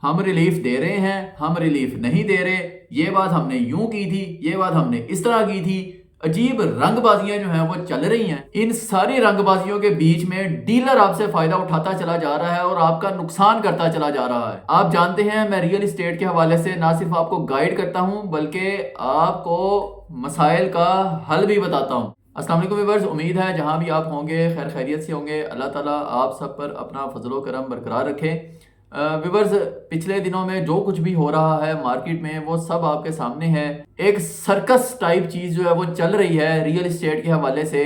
हम रिलीफ दे रहे हैं, हम रिलीफ नहीं दे रहे, ये बात हमने यूं की थी, ये बात हमने इस तरह की थी। अजीब रंगबाजियां जो हैं वो चल रही हैं। इन सारी रंगबाजियों के बीच में डीलर आपसे फायदा उठाता चला जा रहा है और आपका नुकसान करता चला जा रहा है। आप जानते हैं मैं रियल एस्टेट के हवाले से ना सिर्फ आपको गाइड करता हूं बल्कि आपको मसाइल का हल भी बताता हूं। अस्सलाम वालेकुम व्यूअर्स, उम्मीद है जहां भी आप होंगे खैर खैरियत से होंगे। अल्लाह ताला आप सब पर अपना फजलो करम बरकरार रखे। व्यूअर्स, पिछले दिनों में जो कुछ भी हो रहा है मार्केट में वो सब आपके सामने है। एक सर्कस टाइप चीज जो है वो चल रही है रियल एस्टेट के हवाले से।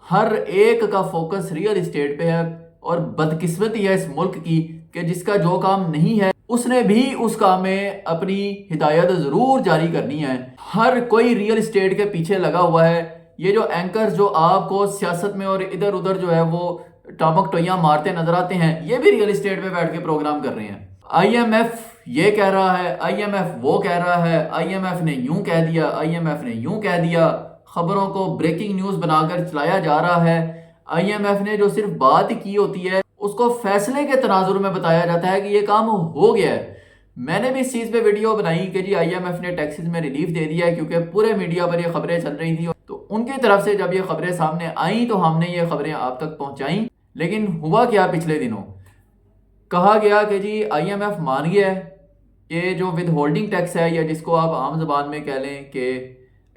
हर एक का फोकस रियल एस्टेट पे है और बदकिस्मती है इस मुल्क की कि जिसका जो काम नहीं है उसने भी उस काम में अपनी हिदायत जरूर जारी करनी है। हर कोई रियल एस्टेट के पीछे लगा हुआ है। ये जो एंकर्स जो आपको सियासत में और इधर उधर जो है वो टामक टोइयां मारते नजर आते हैं, ये भी रियल एस्टेट पे बैठ के प्रोग्राम कर रहे हैं। आईएमएफ ये कह रहा है, आईएमएफ वो कह रहा है, आईएमएफ ने यूं कह दिया, आईएमएफ ने यूं कह दिया। खबरों को ब्रेकिंग न्यूज बनाकर चलाया जा रहा है। आईएमएफ ने जो सिर्फ बात की होती है उसको फैसले के तनाजुर में बताया जाता है कि ये काम हो गया है। मैंने भी इस चीज पे वीडियो बनाई कि जी आईएमएफ ने टैक्सेस में रिलीफ दे दिया है, क्योंकि पूरे मीडिया पर ये खबरें चल रही थी। तो उनकी तरफ से जब ये खबरें सामने आई तो हमने ये खबरें आप तक पहुंचाई। लेकिन हुआ क्या, पिछले दिनों कहा गया कि जी आईएमएफ मान गया है कि जो विद होल्डिंग टैक्स है, या जिसको आप आम जबान में कह लें कि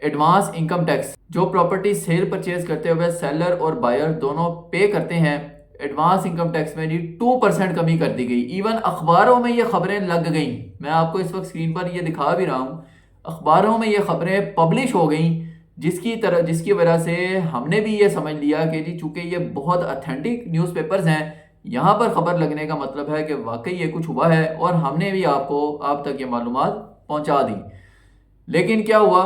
एडवांस इनकम टैक्स, जो प्रॉपर्टी सेल परचेज करते हुए सेलर और बायर दोनों पे करते हैं, एडवांस इनकम टैक्स में जी 2% कमी कर दी गई। इवन अखबारों में ये खबरें लग गई। मैं आपको इस वक्त स्क्रीन पर ये दिखा भी रहा हूँ, अखबारों में ये खबरें पब्लिश हो गई, जिसकी वजह से हमने भी ये समझ लिया कि जी चूंकि ये बहुत ऑथेंटिक न्यूज़पेपर्स हैं, यहाँ पर खबर लगने का मतलब है कि वाकई ये कुछ हुआ है और हमने भी आप तक ये मालूमात पहुंचा दी। लेकिन क्या हुआ,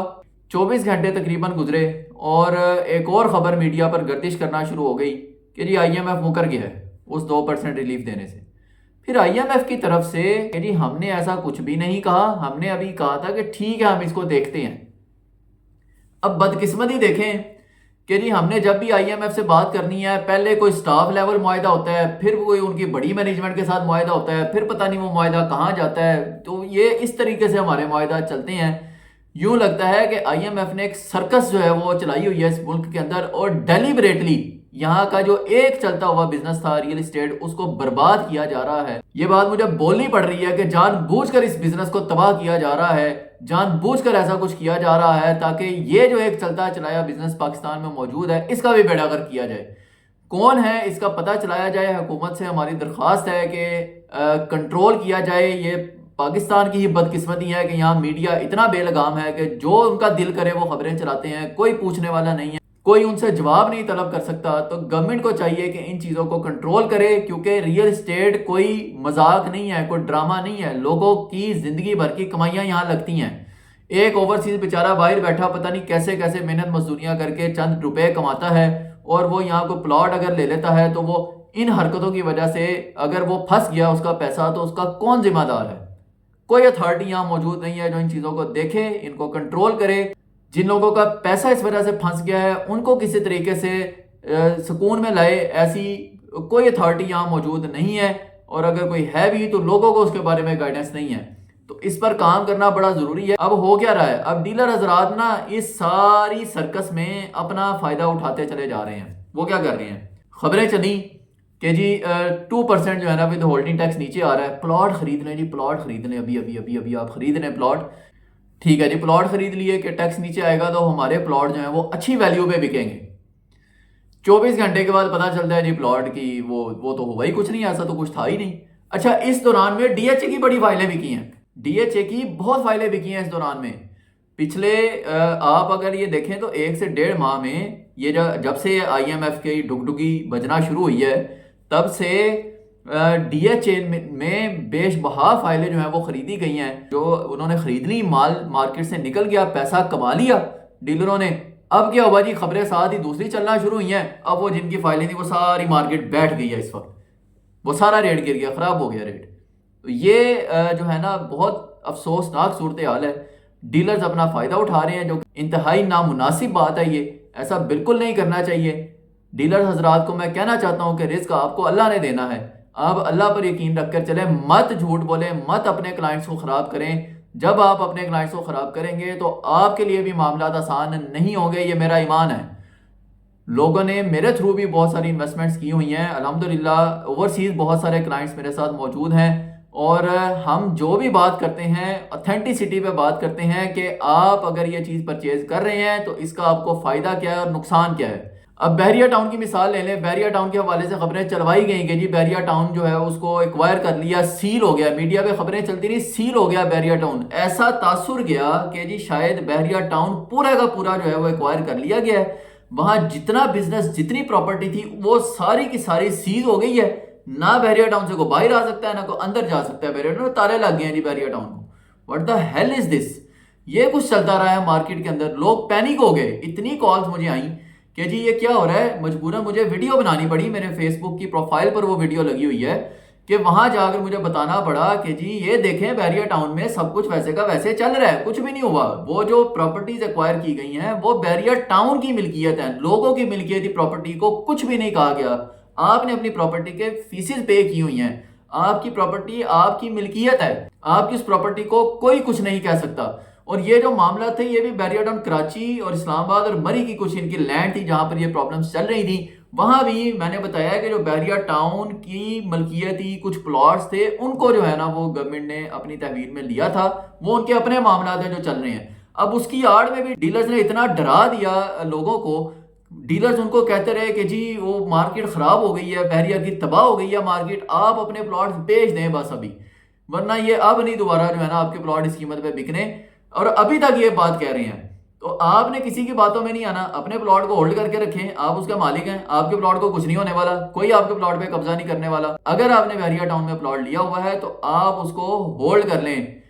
24 घंटे तकरीबन गुजरे और एक और खबर मीडिया पर गर्दिश करना शुरू हो गई कि जी आईएमएफ मुकर गया है उस 2% रिलीफ देने से। फिर आईएमएफ की तरफ से कि जी हमने ऐसा कुछ भी नहीं कहा, हमने अभी कहा था कि ठीक है हम इसको देखते हैं। अब बदकिस्मती देखें कि जी हमने जब भी आईएमएफ से बात करनी है, पहले कोई स्टाफ लेवल मुआहदा होता है, फिर कोई उनकी बड़ी मैनेजमेंट के साथ मुआहदा होता है, फिर पता नहीं वो मुआहदा कहाँ जाता है। तो ये इस तरीके से हमारे मुआहदा चलते हैं। यूं लगता है कि आईएमएफ ने एक सर्कस जो है वो चलाई हुई है इस मुल्क के अंदर और डेलिबरेटली यहाँ का जो एक चलता हुआ बिजनेस था रियल एस्टेट, उसको बर्बाद किया जा रहा है। ये बात मुझे बोलनी पड़ रही है कि जानबूझकर इस बिजनेस को तबाह किया जा रहा है, जानबूझकर ऐसा कुछ किया जा रहा है ताकि ये जो एक चलता चलाया बिजनेस पाकिस्तान में मौजूद है इसका भी बेड़ागर किया जाए। कौन है इसका पता चलाया जाए। हुकूमत से हमारी दरख्वास्त है कि कंट्रोल किया जाए। ये पाकिस्तान की ही बदकिस्मती है कि यहाँ मीडिया इतना बेलगाम है कि जो उनका दिल करे वो खबरें चलाते हैं, कोई पूछने वाला नहीं है, कोई उनसे जवाब नहीं तलब कर सकता। तो गवर्नमेंट को चाहिए कि इन चीज़ों को कंट्रोल करे, क्योंकि रियल एस्टेट कोई मजाक नहीं है, कोई ड्रामा नहीं है। लोगों की जिंदगी भर की कमाइयाँ यहाँ लगती हैं। एक ओवरसीज बेचारा बाहर बैठा पता नहीं कैसे कैसे मेहनत मजदूरियाँ करके चंद रुपए कमाता है और वो यहाँ को प्लॉट अगर ले लेता है तो वो इन हरकतों की वजह से अगर वो फंस गया उसका पैसा, तो उसका कौन जिम्मेदार है। कोई अथॉरिटी यहाँ मौजूद नहीं है जो इन चीज़ों को देखे, इनको कंट्रोल करे। जिन लोगों का पैसा इस वजह से फंस गया है उनको किसी तरीके से सुकून में लाए, ऐसी कोई अथॉरिटी यहाँ मौजूद नहीं है। और अगर कोई है भी तो लोगों को उसके बारे में गाइडेंस नहीं है। तो इस पर काम करना बड़ा ज़रूरी है। अब हो क्या रहा है, अब डीलर हजरात ना इस सारी सर्कस में अपना फ़ायदा उठाते चले जा रहे हैं। वो क्या कर रहे हैं, खबरें चली कि जी 2% जो है ना विद होल्डिंग टैक्स नीचे आ रहा है, प्लॉट खरीद लें जी, प्लॉट खरीद लें, अभी अभी अभी अभी आप खरीद लें प्लॉट। ठीक है जी, प्लॉट खरीद लिए कि टैक्स नीचे आएगा तो हमारे प्लॉट जो है वो अच्छी वैल्यू पे बिकेंगे। 24 घंटे के बाद पता चलता है जी प्लॉट की वो तो हुआ ही कुछ नहीं, ऐसा तो कुछ था ही नहीं। अच्छा, इस दौरान में डीएचए की बड़ी फाइलें बिकी हैं, डीएचए की बहुत फाइलें बिकी हैं इस दौरान में। पिछले आप अगर ये देखें तो 1 से 1.5 माह में ये जब से आईएमएफ की डुगडुगी बजना शुरू हुई है तब से डीएचए में बेशबहा फाइलें जो हैं वो खरीदी गई हैं। जो उन्होंने खरीदनी, माल मार्केट से निकल गया, पैसा कमा लिया डीलरों ने। अब क्या हुआ जी, खबरें साथ ही दूसरी चलना शुरू हुई हैं। अब वो जिनकी फाइलें थी वो सारी मार्केट बैठ गई है इस वक्त, वो सारा रेट गिर गया, खराब हो गया रेट। तो ये जो है ना बहुत अफसोसनाक सूरत हाल है। डीलर्स अपना फायदा उठा रहे हैं जो इंतहाई नामुनासिब बात है। ये ऐसा बिल्कुल नहीं करना चाहिए। डीलर हजरात को मैं कहना चाहता हूँ कि रिस्क आपको अल्लाह ने देना है, आप अल्लाह पर यकीन रखकर चले, मत झूठ बोले, मत अपने क्लाइंट्स को ख़राब करें। जब आप अपने क्लाइंट्स को ख़राब करेंगे तो आपके लिए भी मामला आसान नहीं होंगे, ये मेरा ईमान है। लोगों ने मेरे थ्रू भी बहुत सारी इन्वेस्टमेंट्स की हुई हैं अल्हम्दुलिल्लाह। ओवरसीज़ बहुत सारे क्लाइंट्स मेरे साथ मौजूद हैं और हम जो भी बात करते हैं ऑथेंटिसिटी पे बात करते हैं कि आप अगर ये चीज़ परचेज कर रहे हैं तो इसका आपको फ़ायदा क्या है और नुकसान क्या है। अब बहरिया टाउन की मिसाल ले लें। बहरिया टाउन के हवाले से खबरें चलवाई गई कि जी बहरिया टाउन जो है उसको एक्वायर कर लिया, सील हो गया। मीडिया पे खबरें चलती रही, सील हो गया बहरिया टाउन। ऐसा तासुर गया कि जी शायद बहरिया टाउन पूरा का पूरा जो है वो एक्वायर कर लिया गया है। वहां जितना बिजनेस, जितनी प्रॉपर्टी थी वो सारी की सारी सीज हो गई है। ना बहरिया टाउन से को बाहर आ सकता है ना को अंदर जा सकता है। बहरिया टाउन ताले लग गए हैं जी बहरिया टाउन को। What the hell is this. ये कुछ चलता रहा है मार्केट के अंदर, लोग पैनिक हो गए। इतनी कॉल्स मुझे आई कि जी ये क्या हो रहा है। मजबूरन मुझे वीडियो बनानी पड़ी, मेरे फेसबुक की प्रोफाइल पर वो वीडियो लगी हुई है कि वहां जाकर मुझे बताना पड़ा कि जी ये देखें बहरिया टाउन में सब कुछ वैसे का वैसे चल रहा है, कुछ भी नहीं हुआ। वो जो प्रॉपर्टीज एक्वायर की गई हैं वो बहरिया टाउन की मिल्कियत है, लोगों की मिल्कियत थी। प्रॉपर्टी को कुछ भी नहीं कहा गया। आपने अपनी प्रॉपर्टी के फीसेस पे की हुई हैं, आपकी प्रॉपर्टी आपकी मिल्कियत है, आपकी उस प्रॉपर्टी को कोई कुछ नहीं कह सकता। और ये जो मामला थे ये भी बहरिया टाउन, कराची और इस्लामाबाद और मरी की कुछ इनकी लैंड थी जहां पर ये प्रॉब्लम्स चल रही थी। वहां भी मैंने बताया कि जो बहरिया टाउन की मलकियत थी, कुछ प्लॉट्स थे, उनको जो है ना वो गवर्नमेंट ने अपनी तहवील में लिया था। वो उनके अपने मामला थे जो चल रहे हैं। अब उसकी आड़ में भी डीलर्स ने इतना डरा दिया लोगों को। डीलर्स उनको कहते रहे कि जी वो मार्केट खराब हो गई है, बहरिया की तबाह हो गई है मार्केट, आप अपने प्लॉट्स बेच दें बस अभी, वरना ये अब नहीं दोबारा जो है ना आपके प्लॉट इस कीमत पे बिकने। और अभी तक ये बात कह रहे हैं। तो आपने किसी की बातों में नहीं आना, अपने प्लॉट को होल्ड करके रखें। आप उसके मालिक हैं, आपके प्लॉट को कुछ नहीं होने वाला, कोई आपके प्लॉट पे कब्जा नहीं करने वाला। अगर आपने बहरिया टाउन में प्लॉट लिया हुआ है तो आप उसको होल्ड कर लें,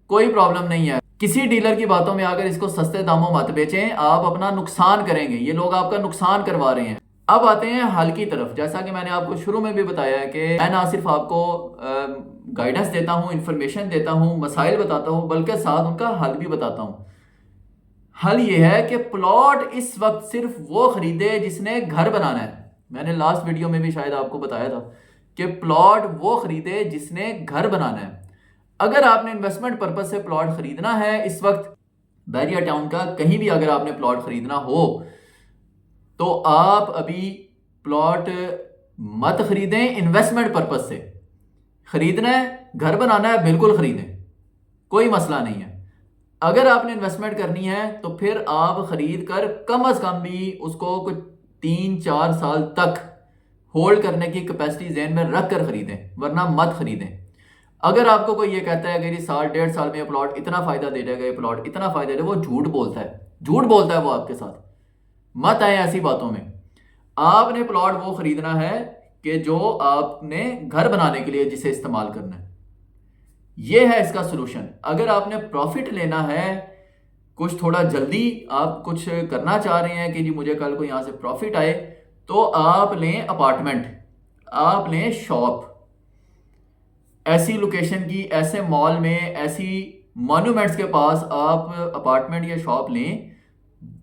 कोई प्रॉब्लम नहीं है। किसी डीलर की बातों में आकर इसको सस्ते दामों मत बेचें, आप अपना नुकसान करेंगे। ये लोग आपका नुकसान करवा रहे हैं। अब आते हैं हल की तरफ। जैसा कि मैंने आपको शुरू में भी बताया है कि मैं ना सिर्फ आपको गाइडेंस देता हूं, इंफॉर्मेशन देता हूं, मसाइल बताता हूं, बल्कि साथ उनका हल भी बताता हूं। हल ये है कि प्लॉट इस वक्त सिर्फ वो खरीदे जिसने घर बनाना है। मैंने लास्ट वीडियो में भी शायद आपको बताया था कि प्लॉट वो खरीदे जिसने घर बनाना है। अगर आपने इन्वेस्टमेंट पर्पज से प्लॉट खरीदना है इस वक्त बहरिया टाउन का कहीं भी अगर आपने प्लॉट खरीदना हो तो आप अभी प्लॉट मत खरीदें। इन्वेस्टमेंट पर्पज से खरीदना है, घर बनाना है, बिल्कुल खरीदें, कोई मसला नहीं है। अगर आपने इन्वेस्टमेंट करनी है तो फिर आप खरीद कर कम से कम भी उसको कुछ 3-4 साल तक होल्ड करने की कैपेसिटी ज़हन में रख कर खरीदें, वरना मत खरीदें। अगर आपको कोई ये कहता है कि ये साल 1.5 साल में ये प्लॉट इतना फायदा दे देगा, ये प्लॉट इतना फायदा देगा, वो झूठ बोलता है, झूठ बोलता है वो आपके साथ। मत आए ऐसी बातों में। आपने प्लॉट वो खरीदना है कि जो आपने घर बनाने के लिए जिसे इस्तेमाल करना है। ये है इसका सोल्यूशन। अगर आपने प्रॉफिट लेना है, कुछ थोड़ा जल्दी आप कुछ करना चाह रहे हैं कि जी मुझे कल को यहां से प्रॉफिट आए, तो आप लें अपार्टमेंट, आप लें शॉप। ऐसी लोकेशन की, ऐसे मॉल में, ऐसी मॉन्यूमेंट्स के पास आप अपार्टमेंट या शॉप लें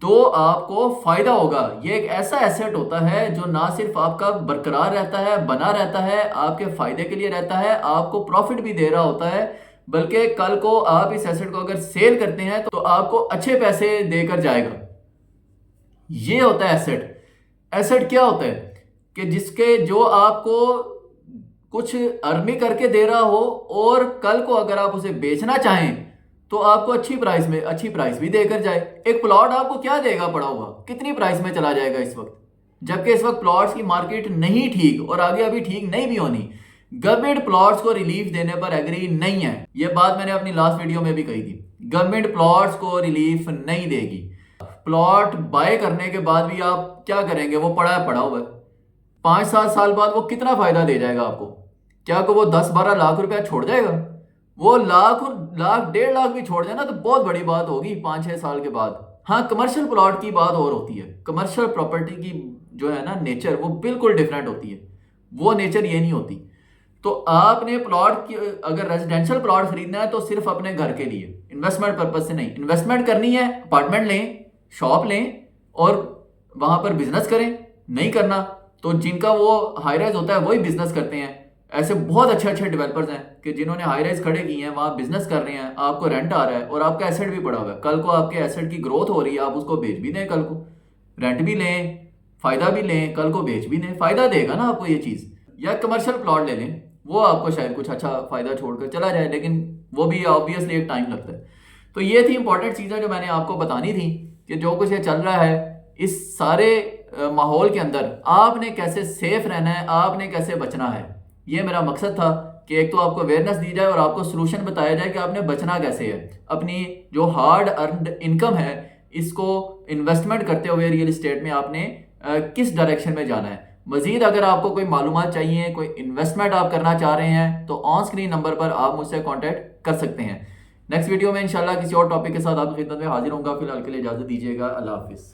तो आपको फायदा होगा। ये एक ऐसा एसेट होता है जो ना सिर्फ आपका बरकरार रहता है, बना रहता है, आपके फायदे के लिए रहता है, आपको प्रॉफिट भी दे रहा होता है, बल्कि कल को आप इस एसेट को अगर सेल करते हैं तो आपको अच्छे पैसे देकर जाएगा। ये होता है एसेट। एसेट क्या होता है कि जिसके जो आपको कुछ अर्निंग करके दे रहा हो और कल को अगर आप उसे बेचना चाहें तो आपको अच्छी प्राइस भी देकर जाए। एक प्लॉट आपको क्या देगा पड़ा हुआ, कितनी प्राइस में चला जाएगा इस वक्त, जबकि इस वक्त प्लॉट्स की मार्केट नहीं ठीक और आगे अभी ठीक नहीं भी होनी। गवर्नमेंट प्लॉट्स को रिलीफ देने पर एग्री नहीं है। यह बात मैंने अपनी लास्ट वीडियो में भी कही थी। गवर्नमेंट प्लॉट्स को रिलीफ नहीं देगी। प्लॉट बाय करने के बाद भी आप क्या करेंगे, वो पड़ा हुआ है। 5-7 साल बाद वो कितना फायदा दे जाएगा आपको? क्या को वो 10-12 लाख रुपया छोड़ जाएगा? वो लाख 1.5 लाख भी छोड़ जाए ना तो बहुत बड़ी बात होगी 5-6 साल के बाद। हाँ, कमर्शियल प्लॉट की बात और होती है। कमर्शियल प्रॉपर्टी की जो है ना नेचर, वो बिल्कुल डिफरेंट होती है। वो नेचर ये नहीं होती। तो आपने प्लॉट की, अगर रेजिडेंशियल प्लॉट खरीदना है तो सिर्फ अपने घर के लिए, इन्वेस्टमेंट पर्पज से नहीं। इन्वेस्टमेंट करनी है, अपार्टमेंट लें, शॉप लें और वहां पर बिजनेस करें। नहीं करना तो जिनका वो हाई राइज होता है वही बिजनेस करते हैं। ऐसे बहुत अच्छे अच्छे डेवलपर्स हैं कि जिन्होंने हाई राइज खड़े किए हैं, वहाँ बिजनेस कर रहे हैं, आपको रेंट आ रहा है और आपका एसेट भी पड़ा हुआ है। कल को आपके एसेट की ग्रोथ हो रही है, आप उसको बेच भी दें, कल को रेंट भी लें, फायदा भी लें, कल को बेच भी दें, फायदा देगा ना आपको ये चीज़। या कमर्शियल प्लॉट ले लें, वो आपको शायद कुछ अच्छा फायदा छोड़कर चला जाए, लेकिन वो भी ऑब्वियसली एक टाइम लगता है। तो ये थी इंपॉर्टेंट चीज़ें जो मैंने आपको बतानी थी कि जो कुछ ये चल रहा है इस सारे माहौल के अंदर आपने कैसे सेफ रहना है, आपने कैसे बचना है। ये मेरा मकसद था कि एक तो आपको अवेयरनेस दी जाए और आपको सोल्यूशन बताया जाए कि आपने बचना कैसे है। अपनी जो हार्ड अर्नड इनकम है इसको इन्वेस्टमेंट करते हुए रियल इस्टेट में आपने किस डायरेक्शन में जाना है। मजीद अगर आपको कोई मालूमात चाहिए, कोई इन्वेस्टमेंट आप करना चाह रहे हैं, तो ऑन स्क्रीन नंबर पर आप मुझसे कांटेक्ट कर सकते हैं। नेक्स्ट वीडियो में इंशाल्लाह किसी और टॉपिक के साथ आपकी खिदमत में हाजिर होऊंगा। फिलहाल के लिए इजाजत दीजिएगा। अल्लाह हाफिज़।